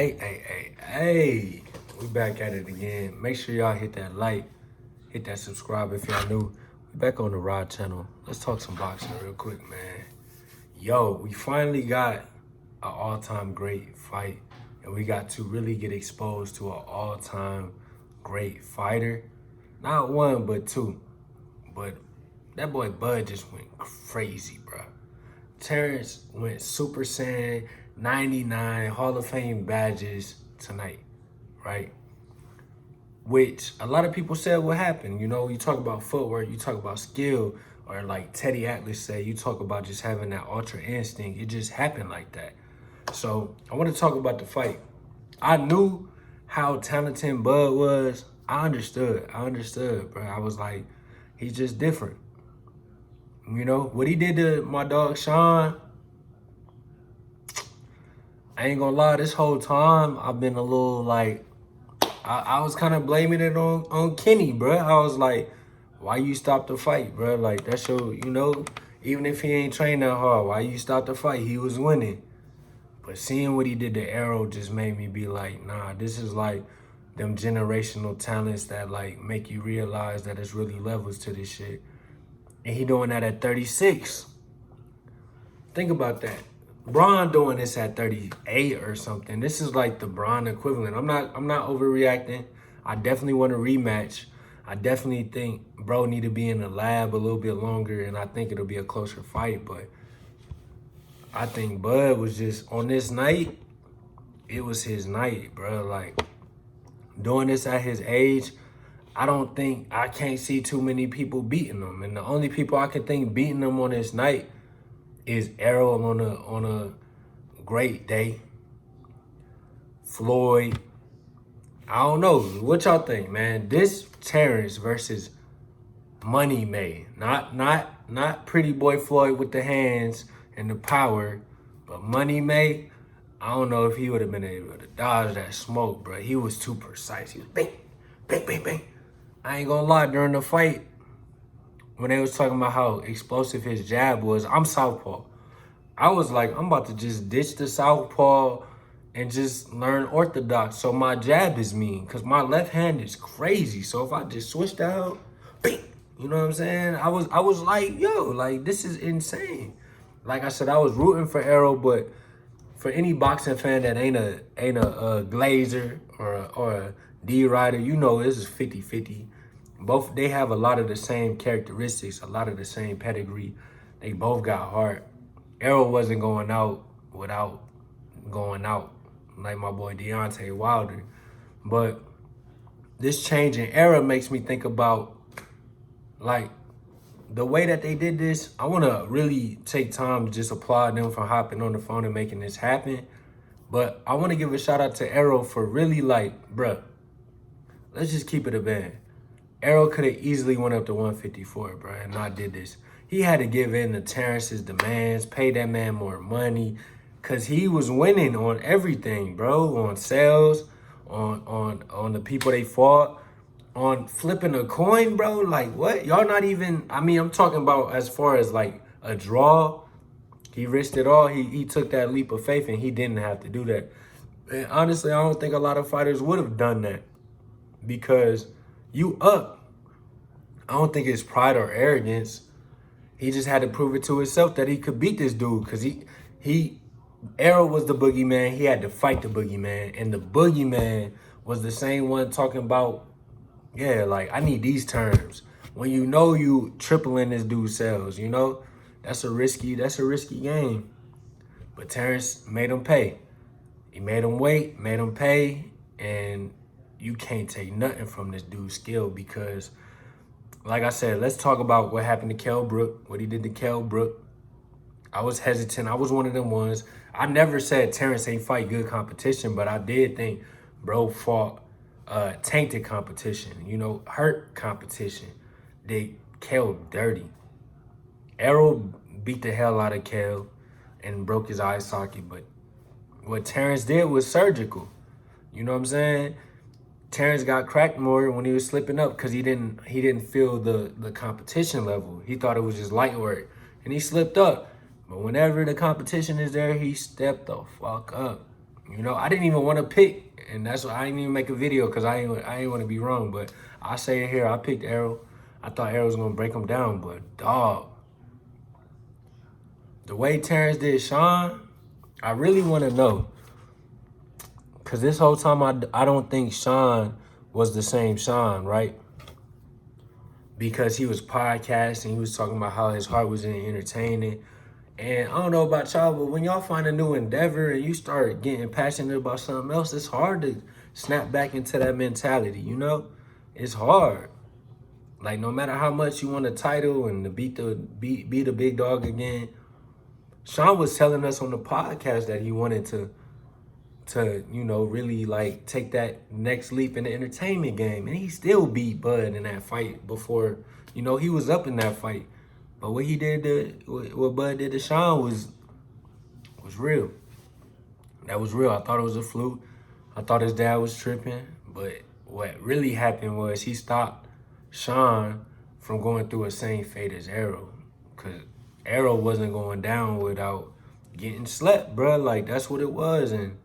Hey, we back at it again. Make sure y'all hit that like, hit that subscribe if y'all new. We back on the Rod channel. Let's talk some boxing real quick, man. Yo, we finally got an all-time great fight, and we got to really get exposed to an all-time great fighter. Not one, but two. But that boy Bud just went crazy, bro. Terence went Super Saiyan 99 Hall of Fame badges tonight, right? Which a lot of people said what happened. You know, you talk about footwork, you talk about skill, or like Teddy Atlas said, you talk about just having that ultra instinct. It just happened like that. So I want to talk about the fight. I knew how talented Bud was. I understood, bro. I was like, he's just different. You know, what he did to my dog Sean, I ain't gonna lie, this whole time I've been a little like, I was kind of blaming it on Kenny, bro. I was like, why you stop the fight, bro? Like, that's your, you know, even if he ain't trained that hard, why you stop the fight? He was winning. But seeing what he did to Errol just made me be like, nah, this is like them generational talents that like make you realize that it's really levels to this shit. And he doing that at 36. Think about that. Braun doing this at 38 or something. This is like the Braun equivalent. I'm not overreacting. I definitely want a rematch. I definitely think bro need to be in the lab a little bit longer, and I think it'll be a closer fight. But I think Bud was just on this night. It was his night, bro. Like doing this at his age, I can't see too many people beating him. And the only people I can think beating him on this night is Errol on a great day. Floyd. I don't know. What y'all think, man? This Terence versus Money May. Not Pretty Boy Floyd with the hands and the power, but Money May. I don't know if he would have been able to dodge that smoke, bro. He was too precise. He was bang, bang, bang, bang. I ain't gonna lie, during the fight, when they was talking about how explosive his jab was, I'm southpaw. I was like, I'm about to just ditch the southpaw and just learn orthodox. So my jab is mean, because my left hand is crazy. So if I just switch that out, bing, you know what I'm saying? I was like, yo, like, this is insane. Like I said, I was rooting for Errol, but for any boxing fan that ain't a Glazer or a D Rider, you know this is 50-50. Both, they have a lot of the same characteristics, a lot of the same pedigree. They both got heart. Errol wasn't going out without going out like my boy Deontay Wilder. But this change in era makes me think about like the way that they did this. I want to really take time to just applaud them for hopping on the phone and making this happen. But I want to give a shout out to Errol for really like, bruh, let's just keep it a band. Errol could have easily went up to 154, bro, and not did this. He had to give in to Terrence's demands, pay that man more money, because he was winning on everything, bro, on sales, on the people they fought, on flipping a coin, bro. Like, what? Y'all not even, I mean, I'm talking about as far as, like, a draw. He risked it all. He took that leap of faith, and he didn't have to do that. And honestly, I don't think a lot of fighters would have done that because you up. I don't think it's pride or arrogance. He just had to prove it to himself that he could beat this dude because Errol was the boogeyman. He had to fight the boogeyman. And the boogeyman was the same one talking about, yeah, like, I need these terms. When you know you tripling this dude's sales, you know? That's a risky game. But Terence made him pay. He made him wait, made him pay, and you can't take nothing from this dude's skill because, like I said, let's talk about what happened to Kell Brook, what he did to Kell Brook. I was hesitant. I was one of them ones. I never said Terence ain't fight good competition, but I did think bro fought tainted competition, you know, hurt competition. They Kell dirty. Errol beat the hell out of Kell and broke his eye socket, but what Terence did was surgical. You know what I'm saying? Terence got cracked more when he was slipping up because he didn't feel the competition level. He thought it was just light work, and he slipped up. But whenever the competition is there, he stepped the fuck up. You know, I didn't even want to pick, and that's why I didn't even make a video because I ain't want to be wrong. But I say it here, I picked Errol. I thought Errol was gonna break him down, but dog, the way Terence did Sean, I really want to know. Because this whole time, I don't think Sean was the same Sean, right? Because he was podcasting, he was talking about how his heart was in entertaining. And I don't know about y'all, but when y'all find a new endeavor and you start getting passionate about something else, it's hard to snap back into that mentality, you know? It's hard. Like, no matter how much you want a title and to be the big dog again, Sean was telling us on the podcast that he wanted to you know, really like take that next leap in the entertainment game. And he still beat Bud in that fight before, you know, he was up in that fight. But what he did what Bud did to Sean was real. That was real. I thought it was a fluke. I thought his dad was tripping. But what really happened was he stopped Sean from going through the same fate as Errol. Because Errol wasn't going down without getting slept, bro. Like, that's what it was. And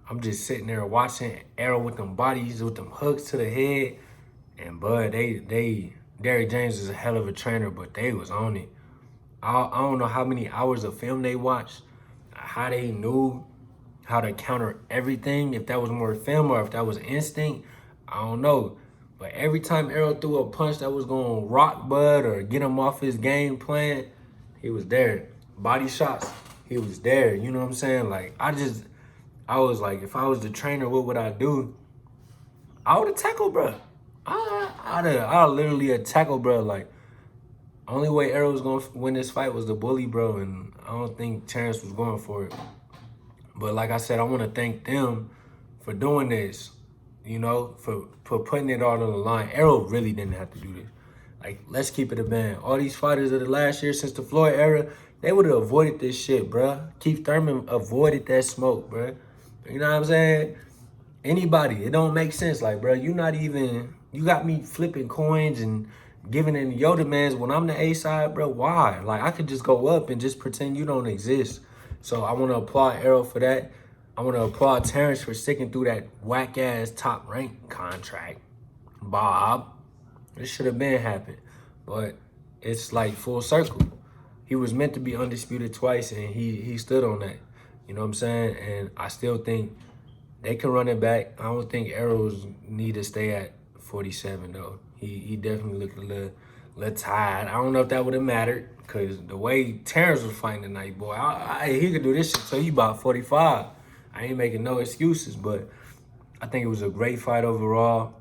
I'm just sitting there watching Errol with them bodies, with them hooks to the head. And Bud, Derrick James is a hell of a trainer, but they was on it. I don't know how many hours of film they watched, how they knew how to counter everything, if that was more film or if that was instinct, I don't know. But every time Errol threw a punch that was going to rock Bud or get him off his game plan, he was there. Body shots, he was there. You know what I'm saying? Like, I was like, if I was the trainer, what would I do? I would have tackled, bro. I'd literally have tackled, bro. Like, only way Errol was going to win this fight was the bully, bro. And I don't think Terence was going for it. But like I said, I want to thank them for doing this, you know, for putting it all on the line. Errol really didn't have to do this. Like, let's keep it a band. All these fighters of the last year since the Floyd era, they would have avoided this shit, bro. Keith Thurman avoided that smoke, bro. You know what I'm saying? Anybody, it don't make sense. Like, bro, you got me flipping coins and giving in your demands when I'm the A side, bro. Why? Like, I could just go up and just pretend you don't exist. So I want to applaud Errol for that. I want to applaud Terence for sticking through that whack-ass top rank contract. Bob, this should have been happened. But it's like full circle. He was meant to be undisputed twice, and he stood on that. You know what I'm saying? And I still think they can run it back. I don't think Errol's need to stay at 47, though. He definitely looked a little tired. I don't know if that would have mattered, because the way Terence was fighting tonight, boy, he could do this shit till he about 45. I ain't making no excuses, but I think it was a great fight overall.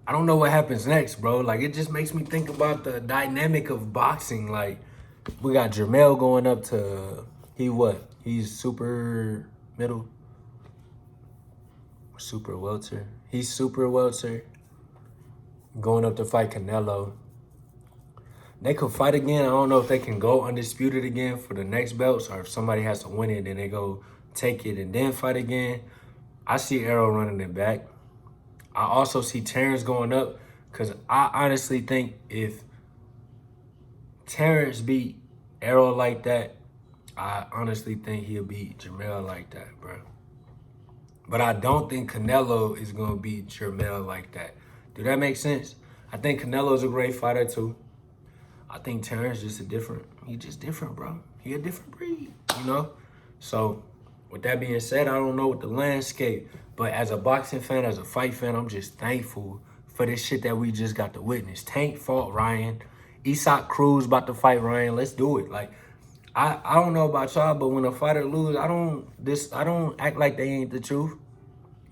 I don't know what happens next, bro. Like, it just makes me think about the dynamic of boxing. Like, we got Jermell going up to, he's super middle? Super welter. He's super welter. Going up to fight Canelo. They could fight again. I don't know if they can go undisputed again for the next belts, or if somebody has to win it, then they go take it and then fight again. I see Errol running it back. I also see Terence going up, because I honestly think if Terence beat Errol like that, I honestly think he'll beat Jermell like that, bro. But I don't think Canelo is going to beat Jermell like that. Do that make sense? I think Canelo's a great fighter, too. I think Terence just he just different, bro. He a different breed, you know? So, with that being said, I don't know what the landscape, but as a boxing fan, as a fight fan, I'm just thankful for this shit that we just got to witness. Tank fought Ryan. Isak Cruz about to fight Ryan. Let's do it. Like, I don't know about y'all, but when a fighter lose, I don't act like they ain't the truth.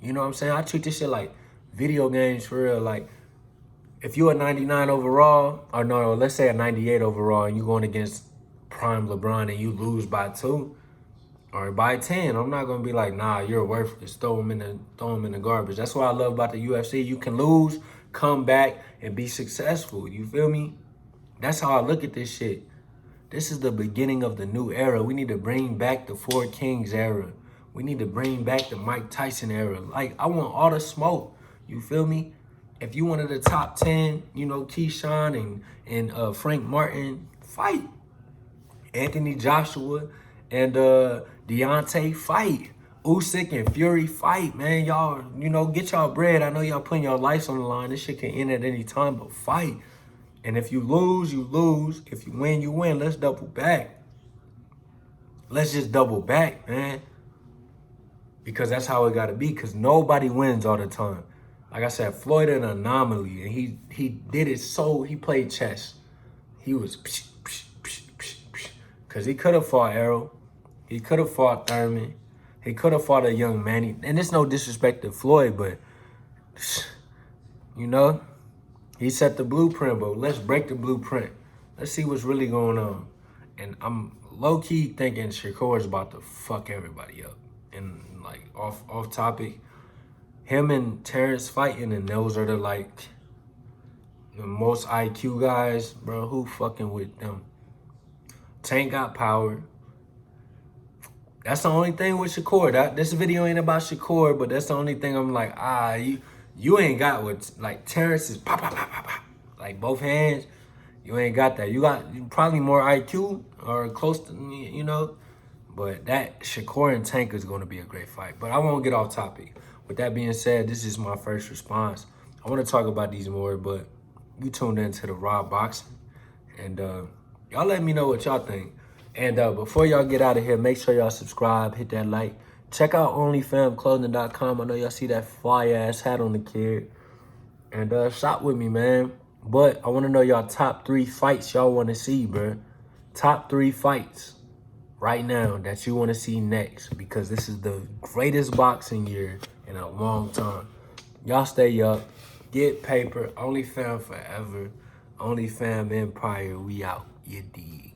You know what I'm saying? I treat this shit like video games for real. Like, if you're a 99 overall, or no, let's say a 98 overall, and you're going against prime LeBron and you lose by 2 or by 10, I'm not gonna be like, nah, you're worthless. Throw him in the garbage. That's what I love about the UFC. You can lose, come back, and be successful. You feel me? That's how I look at this shit. This is the beginning of the new era. We need to bring back the Four Kings era. We need to bring back the Mike Tyson era. Like, I want all the smoke. You feel me? If you one of the top 10, you know, Keyshawn and Frank Martin, fight. Anthony Joshua and Deontay fight. Usyk and Fury fight, man. Y'all, you know, get y'all bread. I know y'all putting your lives on the line. This shit can end at any time, but fight. And if you lose, you lose. If you win, you win. Let's double back. Let's just double back, man. Because that's how it gotta be. Because nobody wins all the time. Like I said, Floyd an anomaly, and he did it so. He played chess. He was because he could have fought Errol. He could have fought Thurman. He could have fought a young Manny. And it's no disrespect to Floyd, but, you know, he set the blueprint, but let's break the blueprint. Let's see what's really going on. And I'm low-key thinking Shakur is about to fuck everybody up. And, like, off topic, him and Terence fighting, and those are the, like, the most IQ guys, bro. Who fucking with them? Tank got power. That's the only thing with Shakur. This video ain't about Shakur, but that's the only thing I'm like, you ain't got what, like, Terence is pop, pop, pop, pop, pop. Like, both hands, you ain't got that. You got probably more IQ or close to, you know, but that Shakur and Tank is going to be a great fight. But I won't get off topic. With that being said, this is my first response. I want to talk about these more, but you tuned into the Raw Boxing. And y'all let me know what y'all think. And before y'all get out of here, make sure y'all subscribe, hit that like. Check out OnlyFamClothing.com. I know y'all see that fly-ass hat on the kid. And shop with me, man. But I want to know y'all top 3 fights y'all want to see, bro. Top 3 fights right now that you want to see next. Because this is the greatest boxing year in a long time. Y'all stay up. Get paper. OnlyFam forever. OnlyFam Empire. We out. You dig.